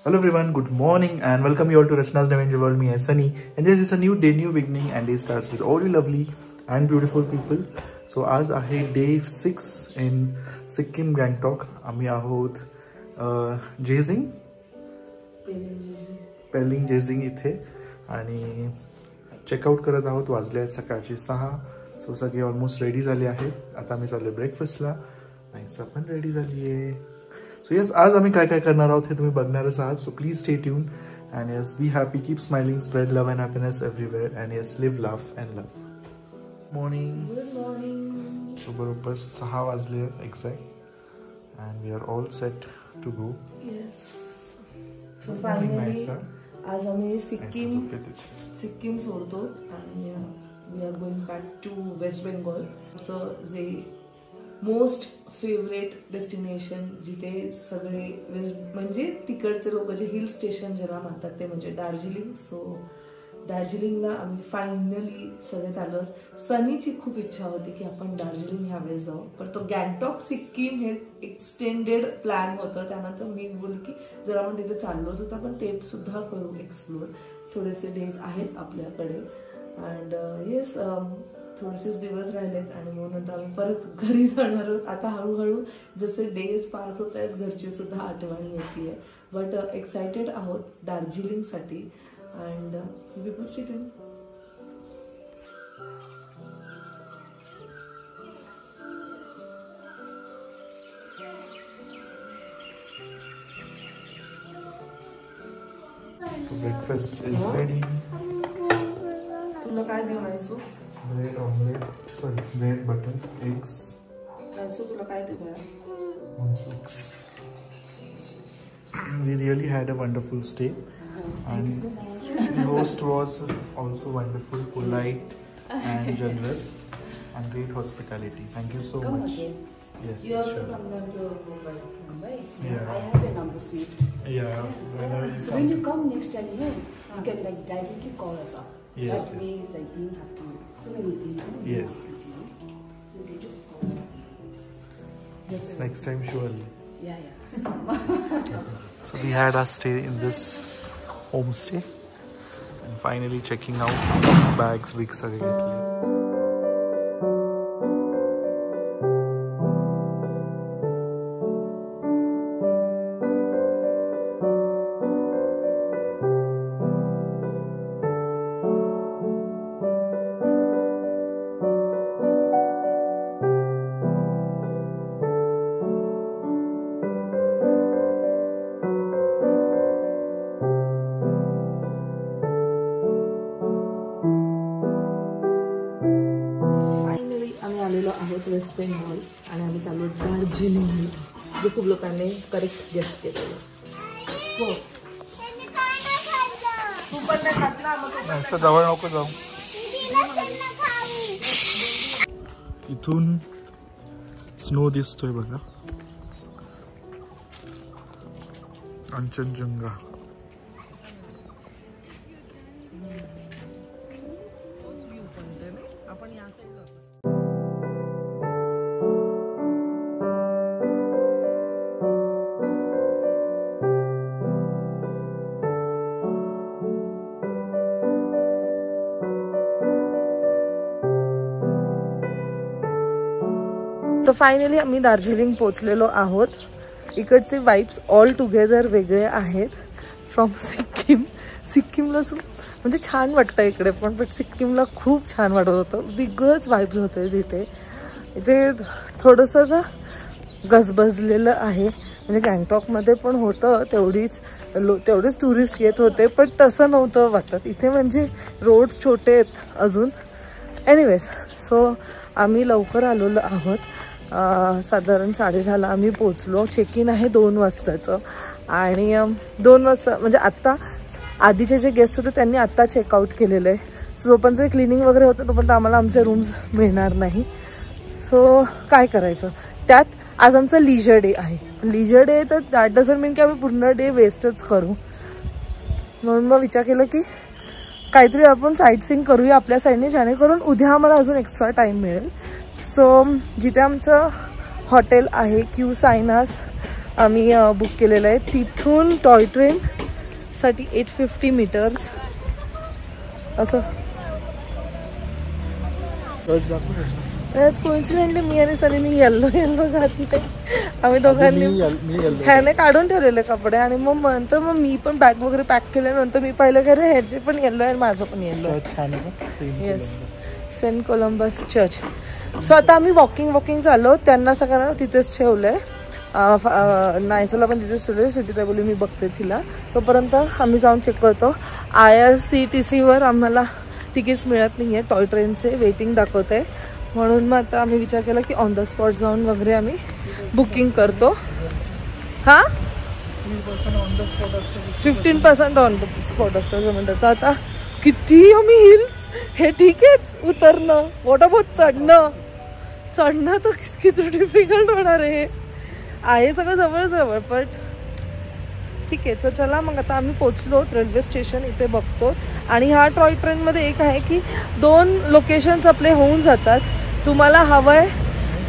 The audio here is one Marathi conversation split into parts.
Hello everyone, good morning and welcome you all to Rachna's Adventure World. Me as Sunny, and this is a new day, new beginning, and day starts with all you lovely and beautiful people. So आज आहे day 6 in Sikkim Gangtok. आम्ही आहोत पेलिंग जेजिंग इथे आणि चेकआउट करत आहोत. वाजले आहेत सकाळचे 6. सो सगळे ऑलमोस्ट रेडी झाले आहेत. आता आम्ही चाललोय ब्रेकफास्टला. नाईसा पण रेडी झाली आहे. सो येस, आज आम्ही काय काय करणार आहोत हे तुम्ही बघणारच आहात. So please stay tune and yes, be happy, keep smiling, spread love and happiness everywhere and yes, live laugh and love. Morning. Good morning. So बरोबर 6 वाजले exact and we are all set to go. Yes. So finally आज आम्ही सिक्कीम सोडतो आणि we are going back to West Bengal. जे मोस्ट फेवरेट डेस्टिनेशन, जिथे सगळे म्हणजे तिकडचे लोक जे हिल स्टेशन ज्याला म्हणतात ते म्हणजे दार्जिलिंग. सो दार्जिलिंगला आम्ही फायनली सगळे चाललो. सनीची खूप इच्छा होती की आपण दार्जिलिंग ह्यावेळेस जाऊ, पण तो गँगटॉक सिक्कीम हे एक्सटेंडेड प्लॅन होतं. त्यानंतर मी बोलली की जर आपण तिथे चाललोच होतो आपण ते सुद्धा करू एक्सप्लोर. थोडेसे डेज आहेत आपल्याकडे अँड येस, थोडेसेच दिवस राहिलेत आणि म्हणून आम्ही परत घरी जाणार आहोत. आता हळूहळू जसे डेज पास होत आहेत घरची सुद्धा आठवणी येते. बट एक्सायटेड आहोत दार्जिलिंगसाठी and we will stay tuned. So breakfast is ready. तुला काय देऊ नाहीसू? Bread omelette, sorry bread butter eggs. नाहीसू तुला काय देऊ? We really had a wonderful stay and the host was also wonderful, polite and generous and great hospitality. Thank you so much. Yes, you also sure. come down to Mumbai. Yeah. I have a number seat. Yeah. So when you come next time here, you can like directly call us up. Yes. That way, like you have to so many things. Yes. So you just call. Yes, next time surely. Yeah. So we had our stay in this homestay and finally checking out bags, bigs are घेतले. वेस्ट बेंगॉल आणि आम्ही चाललो दार्जिलिंग, जे खूप लोकांनी करेक्ट गेस केलेलं. हो, तू पण नाही खातला, मग जवळ नको जाऊ. इथून स्नो दिसतोय बघा, कांचनजंगा. सो फायनली आम्ही दार्जिलिंग पोचलेलो आहोत. इकडचे वाइब्स ऑल टुगेदर वेगळे आहेत फ्रॉम सिक्कीम. सिक्कीमला म्हणजे छान वाटतं इकडे पण, बट सिक्कीमला खूप छान वाटत होतं. वेगळंच वाइब्स होते तिथे. इथे थोडंसं ना गजबजलेलं आहे. म्हणजे गँगटॉकमध्ये पण होतं तेवढेच टुरिस्ट येत होते, पण तसं नव्हतं वाटत इथे. म्हणजे रोड्स छोटे आहेत अजून. एनिवेज, सो आम्ही लवकर आलेलो आहोत. साधारण 10:30 आम्ही पोचलो. चेक इन आहे 2 वाजताचं आणि 2 वाजता म्हणजे आत्ता आधीचे जे गेस्ट होते त्यांनी आत्ता चेकआउट केलेलं आहे. सो जोपर्यंत ते क्लिनिंग वगैरे होतं तोपर्यंत आम्हाला आमचे रूम्स मिळणार नाही. सो काय करायचं, त्यात आज आमचा लीजर डे आहे. लीजर डे तर दॅट डझंट मीन की आम्ही पूर्ण डे वेस्टच करू. म्हणून मग विचार केला की काहीतरी आपण साईट सीइंग करूया आपल्या साईडने, जेणेकरून उद्या आम्हाला अजून एक्स्ट्रा टाईम मिळेल. सो जिथे आमचं हॉटेल आहे क्यू सायनास आम्ही बुक केलेलं आहे, तिथून टॉय ट्रेन साठी 850 मीटर्स असं. कोइन्सिडेंटली मी आणि सनीने येल्लो घातले. आम्ही दोघांनी ह्याने काढून ठेवलेले कपडे आणि मग नंतर मग मी पण बॅग वगैरे पॅक केल्यानंतर मी पाहिलं की अरे ह्याचे पण येल्लो आहे माझं पण येल्लो आहे. Yes, Saint Columbus church. So आता आम्ही वॉकिंग चाललो. त्यांना सगळ्यांना तिथेच ठेवलंय. नायसाला पण तिथेच ठेवलंय. सिटी बोली मी बघते तिला. तोपर्यंत आम्ही जाऊन चेक करतो. IRCTC वर आम्हाला तिकीट्स मिळत नाहीये. टॉय ट्रेनचे वेटिंग दाखवत आहे. म्हणून मग आता आम्ही विचार केला की ऑन द स्पॉट जाऊन वगैरे आम्ही बुकिंग करतो. हा 15% ऑन द स्पॉट असतं म्हणतात. आता किती आम्ही हिल्स हे ठीक आहे. उतरणं मोठा बहुत चढणं तर किती डिफिकल्ट होणार आहे सगळं जवळ पण ठीक आहे. तर चला मग आता आम्ही पोचलो रेल्वे स्टेशन इथे बघतो. आणि ह्या टॉय ट्रेनमध्ये एक आहे की 2 लोकेशन्स आपले होऊन जातात. तुम्हाला हवंय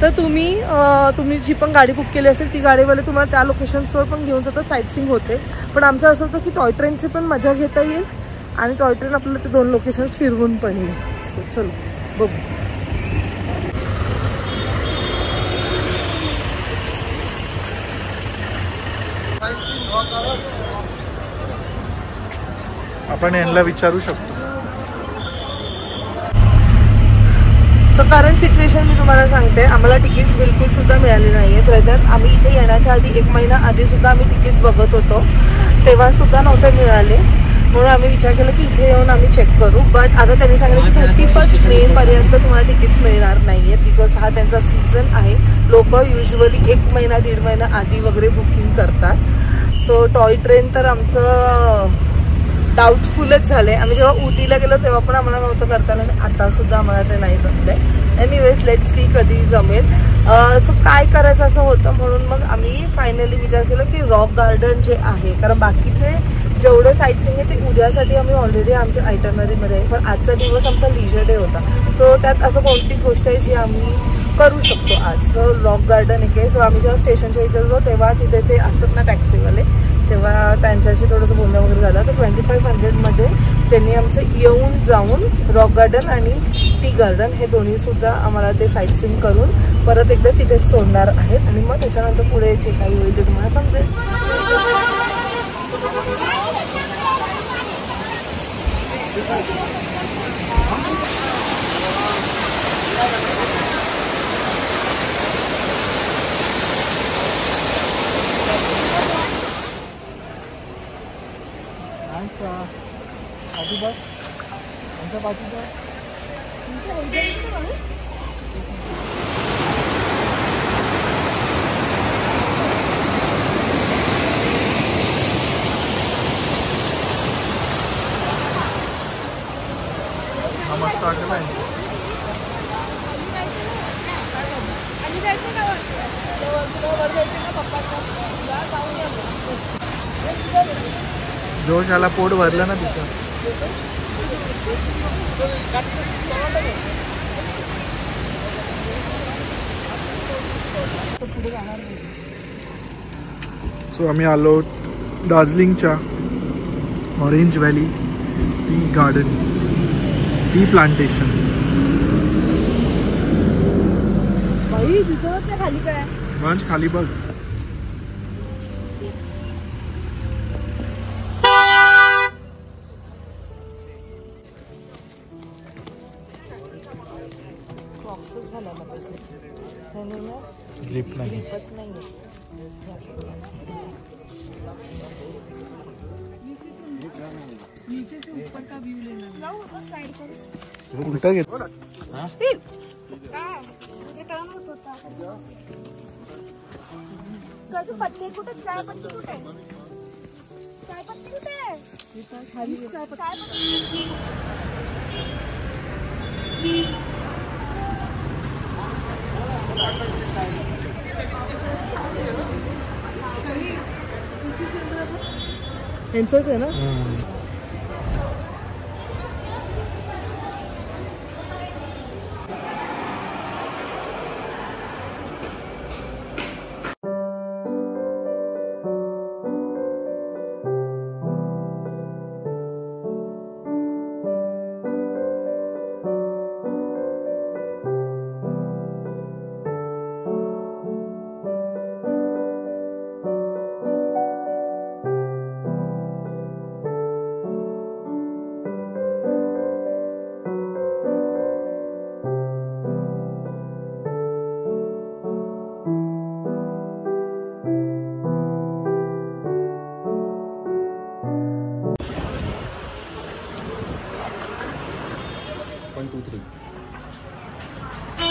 तर तुम्ही जी पण गाडी बुक केली असेल ती गाडीवाले तुम्हाला त्या लोकेशन्सवर पण घेऊन जातात. साईट सीइंग होते. पण आमचं असं होतं की टॉय ट्रेनची पण मजा घेता येईल आणि टॉय ट्रेन आपल्याला ते 2 लोकेशन्स फिरवून पण येईल. चलो बघू. आपण यांना विचारू शकतो. सो करंट सिच्युएशन मी तुम्हाला सांगते. आम्हाला तिकीट्स बिलकुल सुद्धा मिळाले नाही आहेत. रेदर आम्ही इथे येण्याच्या आधी 1 महिना आधी सुद्धा आम्ही तिकीट्स बघत होतो. तेव्हा सुद्धा नव्हते मिळाले. म्हणून आम्ही विचार केला की इथे येऊन आम्ही चेक करू. बट आता त्यांनी सांगितलं की 31 मे पर्यंत तुम्हाला तिकीट्स मिळणार नाही आहेत. बिकॉज हा त्यांचा सीझन आहे. लोक युजली 1 महिना 1.5 महिना आधी वगैरे बुकिंग करतात. सो टॉय ट्रेन तर आमचं डाऊटफुलच झालंय. आम्ही जेव्हा उटीला गेलो तेव्हा पण आम्हाला नव्हतं करता आलं आणि आता सुद्धा आम्हाला ते नाही जमलंय. एनिवेज लेट सी कधी जमेल. सो काय करायचं असं होतं. म्हणून मग आम्ही फायनली विचार केला की रॉक गार्डन जे आहे, कारण बाकीचे जेवढे साईट सीइंग आहे ते उद्यासाठी आम्ही ऑलरेडी आमच्या आयटनरीमध्ये आहे. पण आजचा दिवस आमचा लीजर डे होता. सो त्यात असं कोणती गोष्ट आहे जी आम्ही करू शकतो आज. सो रॉक गार्डन एक आहे. सो आम्ही जेव्हा स्टेशनच्या इथे होतो तेव्हा तिथे ते असतात ना टॅक्सीवाले, तेव्हा त्यांच्याशी थोडंसं बोलणं वगैरे झालं. तर 2500मध्ये त्यांनी आमचं येऊन जाऊन रॉक गार्डन आणि टी गार्डन हे दोन्ही सुद्धा आम्हाला ते साईट सीइंग करून परत एकदा तिथेच सोडणार आहेत. आणि मग त्याच्यानंतर पुढे जे काही होईल ते तुम्हाला समजेल. मस्त वाटलं. जोशाला पोट भरलं ना तिथं. सो आम्ही आलो दार्जिलिंगच्या orange valley tea garden, tea plantation. खाली काय मंच खाली बघ. ग्रिप नाही. नीचे से ऊपर का व्यू लेना. उलटा घेतो ना. मुझे टर्न होत होता. कसं पत्ते कुठे, चाय पत्ती कुठे, चाय पत्ती कुठे खाली, चाय पत्ती. यांचंच आहे ना.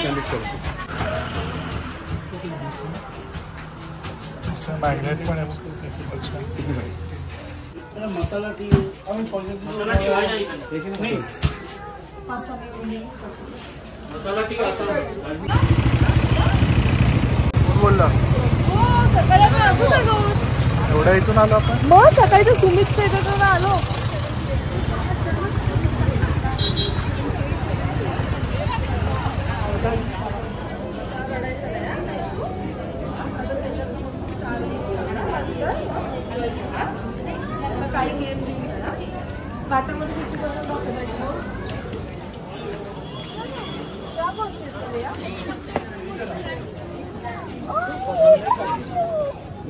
सैंडविच करतो. मॅग्नेट पण आहे. अच्छा किती पाहिजे? मसाला टी मसाला टी नाही मसाला टी बोलला. सकाळी आपण असंच आलो. एवढ्या इथून आलो आपण. मग सकाळी तर सुमितच्या इथून आलो.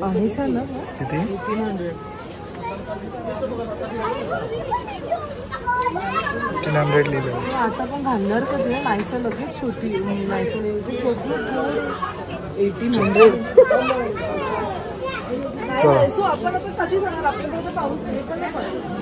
आहे छान ना. किती? 300 लिहिले. आता पण घालणार कधी नाहीसं लगेच छोटी नाहीसं 1800. सो आपण आता कधी जाणार? आपल्याकडे पाऊस नाही पण नाही पडत.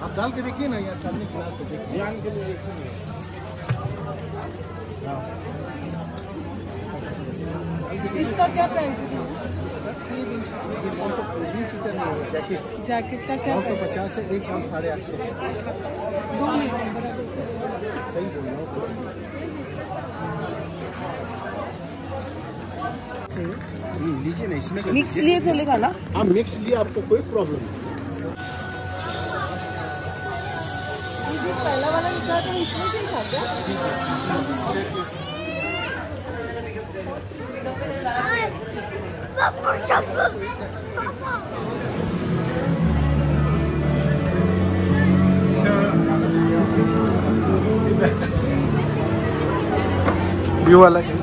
आप डाल के देखिए ना यार, चांदनी खिला सकते हैं. ध्यान के लिए इसका क्या प्राइस है? जैकेट का क्या? 950 से 1 ग्राम 850. 2 मीटर सही बोल रहा हूँ. लीजिए ना, इसमें मिक्स लिए चलेगा ना? हाँ मिक्स लिए आपको कोई प्रॉब्लम नहीं. पहला वाला निकाला तो इसमें से था क्या? व्यू वाला ये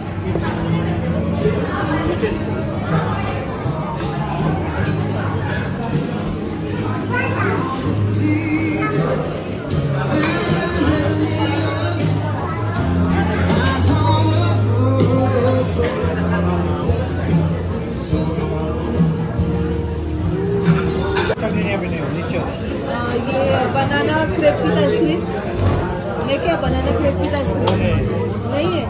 बनाना क्रेप विद आइसक्रीम है क्या? बनाना क्रेप विद आइसक्रीम नहीं है.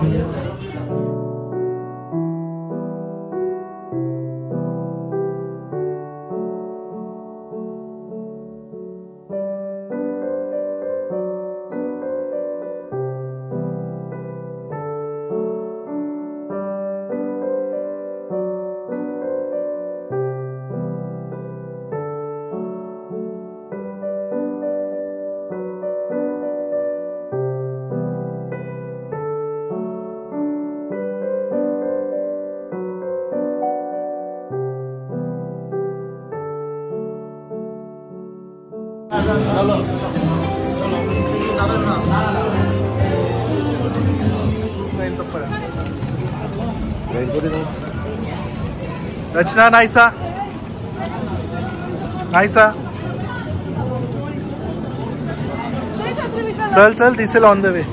रचना नाहीसा नाहीसा चल चल दिसेल on the way.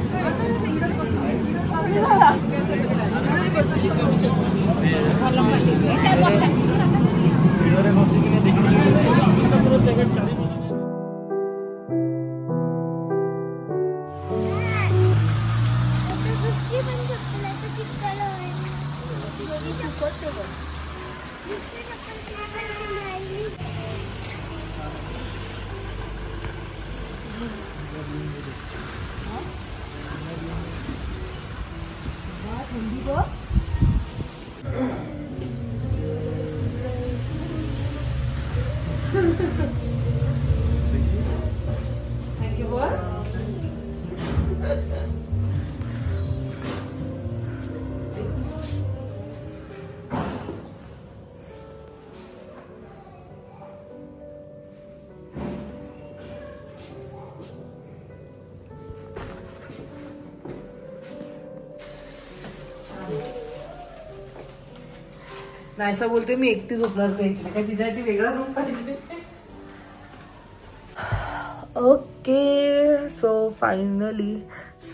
Thank you, boss. नाहीसा बोलते मी एकटी झोपणार काही काय तिच्या ती वेगळा रूम पाहिजे. ओके, सो फायनली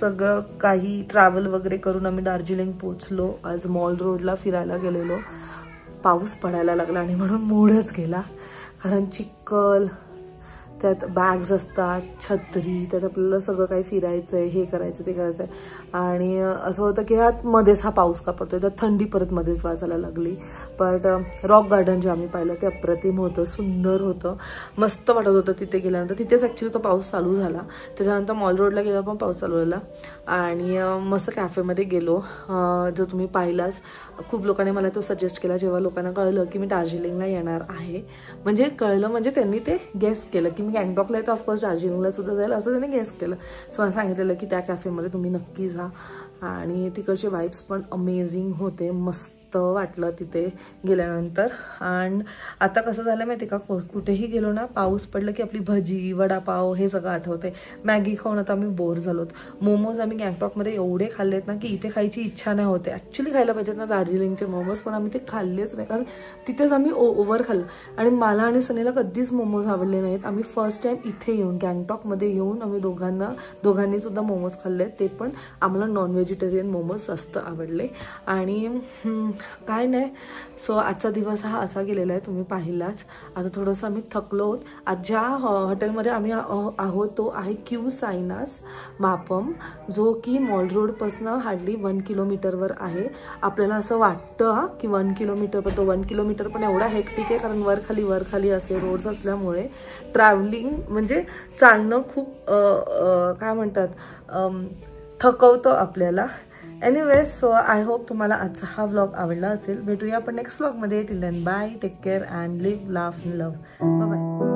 सगळं काही ट्रॅव्हल वगैरे करून आम्ही दार्जिलिंग पोचलो. आज मॉल रोडला फिरायला गेलेलो. पाऊस पडायला लागला आणि म्हणून मूडच गेला, कारण चिखल, त्यात बॅग्स असतात, छत्री, त्यात आपल्याला सगळं काही फिरायचं आहे, हे करायचं ते करायचं आहे. आणि असं होतं की ह्यात मध्येच हा पाऊस का पडतोय, त्यात थंडी परत मध्येच वाजायला लागली. बट रॉक गार्डन जे आम्ही पाहिलं ते अप्रतिम होतं, सुंदर होतं, मस्त वाटत होतं तिथे गेल्यानंतर. तिथेच ॲक्च्युली तो पाऊस चालू झाला. त्याच्यानंतर मॉल रोडला गेला पण पाऊस चालू झाला आणि मस्त कॅफेमध्ये गेलो, जो तुम्ही पाहिलाच. खूप लोकांनी मला तो सजेस्ट केला जेव्हा लोकांना कळलं की मी दार्जिलिंगला येणार आहे. म्हणजे कळलं म्हणजे त्यांनी ते गेस केलं की मी गँगटॉकला येतो, ऑफकोर्स दार्जिलिंगला सुद्धा जाईल असं त्यांनी गेस केलं. सो मला सांगितलेलं की त्या कॅफेमध्ये तुम्ही नक्की जा. आणि तिकडचे वाईब्स पण अमेझिंग होते, मस्त वाटलं तिथे गेल्यानंतर. आणि आता कसं झालं माहिती का, कुठेही गेलो ना पाऊस पडलं की आपली भजी, वडापाव हे सगळं आठवते. मॅगी खाऊन आता आम्ही बोर झालोत. मोमोज आम्ही गँगटॉकमध्ये एवढे खाल्लेत ना की इथे खायची इच्छा नाही होते. ॲक्च्युली खायला पाहिजेत ना दार्जिलिंगचे मोमोज, पण आम्ही ते खाल्लेच नाही, कारण तिथेच आम्ही ओव्हर खाल्लं. आणि मला आणि सनीला कधीच मोमोज आवडले नाहीत. आम्ही फर्स्ट टाइम इथे येऊन गँगटॉकमध्ये येऊन आम्ही दोघांनी सुद्धा मोमोज खाल्ले, ते पण आम्हाला नॉन व्हेजिटेरियन मोमोज जास्त आवडले. आणि काय नाही, सो आजचा दिवस हा असा गेलेला आहे, तुम्ही पाहिलाच. आता थोडंसं आम्ही थकलो आहोत. आज ज्या हॉटेलमध्ये आम्ही आहोत तो आहे क्यू सायनास मापम, जो की मॉल रोडपासून हार्डली 1 किलोमीटरवर आहे. आपल्याला असं वाटतं की 1 किलोमीटर, पण तो 1 किलोमीटर पण एवढा हेक्टिक आहे, कारण वर खाली असे रोड्स असल्यामुळे ट्रॅव्हलिंग म्हणजे चालणं खूप काय म्हणतात थकवतं आपल्याला. एनिवेज, सो आय होप तुम्हाला आजचा हा व्लॉग आवडला असेल. भेटूया आपण नेक्स्ट व्लॉगमध्ये. Till then bye, take care and live, laugh, love. Bye bye.